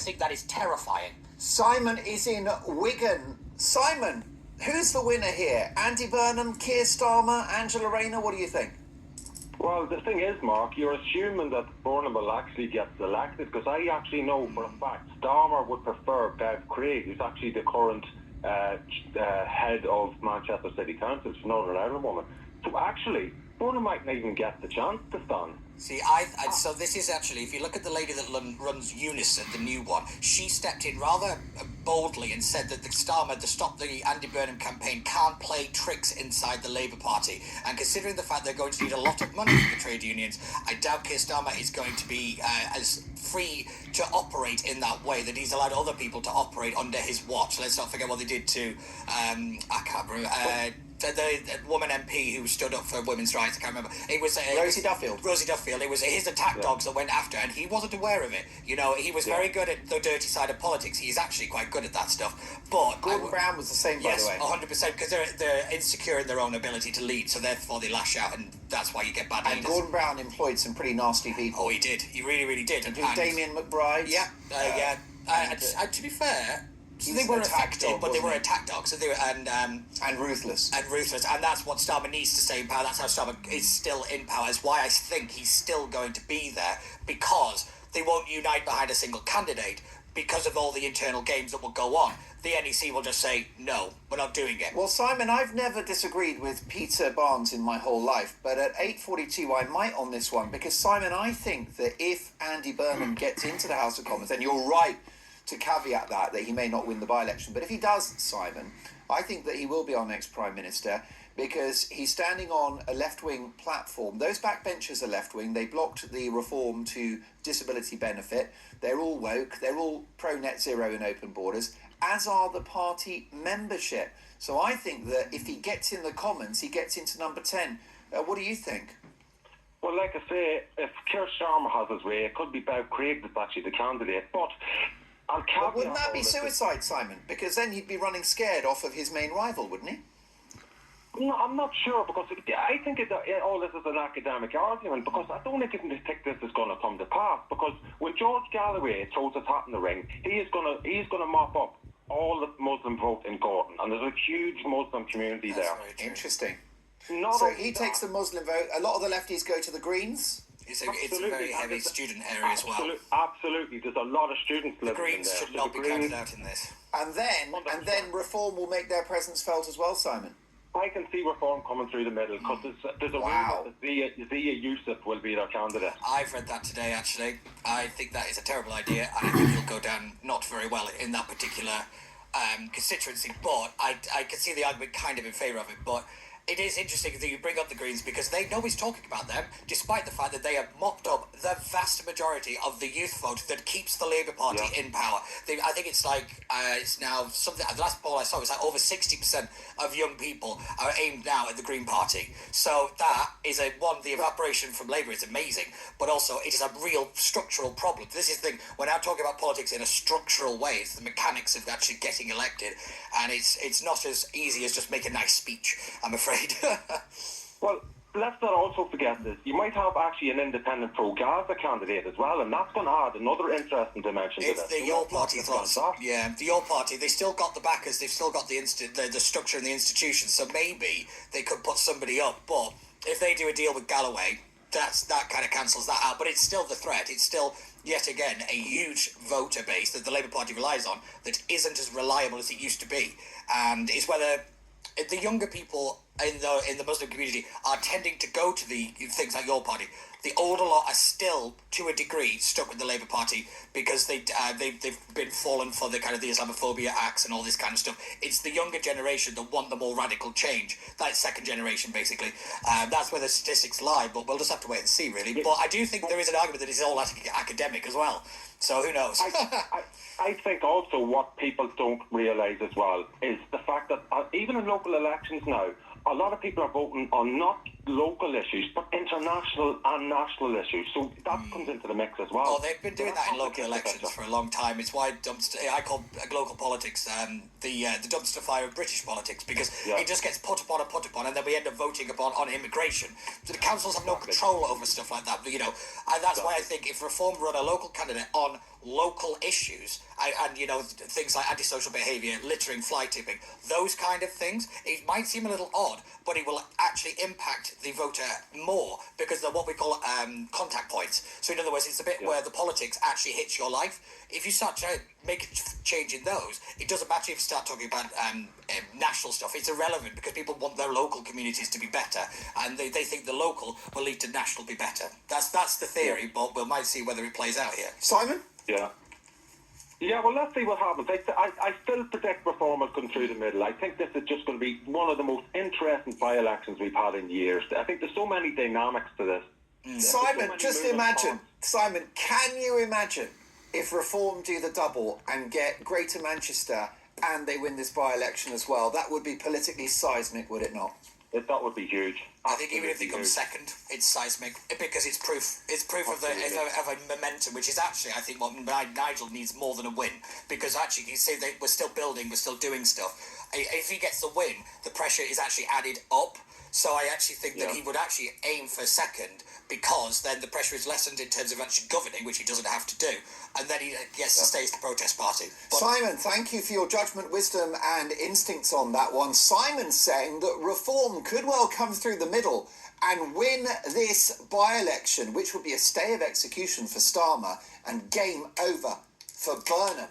think that is terrifying. Simon is in Wigan. Simon, who's the winner here? Andy Burnham, Keir Starmer, Angela Rayner? What do you think? Well, the thing is, Mark, you're assuming that Burnham will actually get elected, because I actually know for a fact Starmer would prefer Bev Craig, who's actually the current head of Manchester City Council, Northern Ireland woman. So actually, Burnham might not even get the chance to stand. See, so this is actually, if you look at the lady that runs Unison, the new one, she stepped in rather boldly and said that the Starmer, to stop the Andy Burnham campaign, can't play tricks inside the Labour Party. And considering the fact they're going to need a lot of money from the trade unions, I doubt Keir Starmer is going to be as free to operate in that way, that he's allowed other people to operate under his watch. Let's not forget what they did to, I can't remember, the woman MP who stood up for women's rights. I can't remember. It was Rosie Duffield. Rosie Duffield. It was his attack dogs that went after, and he wasn't aware of it. You know, he was very good at the dirty side of politics. He's actually quite good at that stuff. But Gordon Brown was the same, by the way. Yes, 100%, because they're insecure in their own ability to lead, so therefore they lash out, and that's why you get bad leaders. And Gordon Brown employed some pretty nasty people. Oh, he did. He really, really did. And Damien McBride. Yeah, and to be fair, they were effective, but they were attack dogs. So they were, and ruthless. And ruthless. And that's what Starmer needs to stay in power. That's how Starmer is still in power. Is why I think he's still going to be there, because they won't unite behind a single candidate because of all the internal games that will go on. The NEC will just say, no, we're not doing it. Well, Simon, I've never disagreed with Peter Barnes in my whole life, but at 8:42 I might on this one, because, Simon, I think that if Andy Burnham gets into the House of Commons, then you're right to caveat that he may not win the by-election. But if he does, Simon, I think that he will be our next Prime Minister, because he's standing on a left-wing platform. Those backbenchers are left-wing. They blocked the reform to disability benefit. They're all woke. They're all pro-net zero and open borders, as are the party membership. So I think that if he gets in the Commons, he gets into number 10. What do you think? Well, like I say, if Keir Starmer has his way, it could be Bev Craig that's actually the candidate. But wouldn't that be suicide, Simon? Because then he'd be running scared off of his main rival, wouldn't he? No, I'm not sure, because I think all this is an academic argument, because I don't think this is going to come to pass. Because when George Galloway throws his hat in the ring, he's going to mop up all the Muslim vote in Gordon, and there's a huge Muslim community there. Interesting. So he takes the Muslim vote. A lot of the lefties go to the Greens. It's a very heavy student area as well. Absolutely, there's a lot of students living there. The Greens should not be counted out in this. And then Reform will make their presence felt as well, Simon. I can see Reform coming through the middle, because there's a rumour that Zia Yusuf will be their candidate. I've read that today, actually. I think that is a terrible idea, and I think he'll go down not very well in that particular constituency. But I can see the argument kind of in favour of it. But it is interesting that you bring up the Greens, because nobody's talking about them, despite the fact that they have mopped up the vast majority of the youth vote that keeps the Labour Party in power. I think it's like, it's now something, the last poll I saw was like over 60% of young people are aimed now at the Green Party. So that is the evaporation from Labour is amazing, but also it is a real structural problem. This is the thing, we're now talking about politics in a structural way. It's the mechanics of actually getting elected, and it's not as easy as just make a nice speech, I'm afraid. Well, let's not also forget this. You might have actually an independent pro-Gaza candidate as well, and that's going to add another interesting dimension to this. It's the Your Party thoughts. Yeah, the Your Party. They still got the backers. They've still got the structure and the institution. So maybe they could put somebody up. But if they do a deal with Galloway, that kind of cancels that out. But it's still the threat. It's still, yet again, a huge voter base that the Labour Party relies on that isn't as reliable as it used to be. And it's whether the younger people in the Muslim community are tending to go to the things like Your Party. The older lot are still, to a degree, stuck with the Labour Party because they've been fallen for the kind of the Islamophobia acts and all this kind of stuff. It's the younger generation that want the more radical change. That's second generation, basically. That's where the statistics lie, but we'll just have to wait and see, really. But I do think there is an argument that it's all academic as well. So who knows? I think also what people don't realise as well is the fact that even in local elections now, a lot of people are voting on not local issues, but international and national issues. So that comes into the mix as well. Oh, they've been doing that in local elections for a long time. It's why I call local politics the dumpster fire of British politics, because it just gets put upon, and then we end up voting upon on immigration. So the councils have no control over stuff like that. But, and that's why I think if Reform run a local candidate on local issues and things like antisocial behaviour, littering, fly tipping, those kind of things, it might seem a little odd, but it will actually impact the voter more because they're what we call contact points. So in other words, it's a bit where the politics actually hits your life. If you start to make a change in those, it doesn't matter if you start talking about national stuff. It's irrelevant because people want their local communities to be better, and they think the local will lead to national be better. That's the theory, but we might see whether it plays out here. Simon? Yeah, well, let's see what happens. I still predict Reform will come through the middle. I think this is just going to be one of the most interesting by-elections we've had in years. I think there's so many dynamics to this. Simon, just imagine. Simon, can you imagine if Reform do the double and get Greater Manchester and they win this by-election as well? That would be politically seismic, would it not? That would be huge. I think even if they come second, it's seismic because it's proof. It's proof of a momentum, which is actually, I think, what Nigel needs more than a win. Because actually, you see, we're still building, we're still doing stuff. If he gets the win, the pressure is actually added up. So I actually think that he would actually aim for second, because then the pressure is lessened in terms of actually governing, which he doesn't have to do, and then he gets to stay as the protest party. But Simon, thank you for your judgment, wisdom and instincts on that one. Simon's saying that Reform could well come through the middle and win this by-election, which would be a stay of execution for Starmer and game over for Burnham.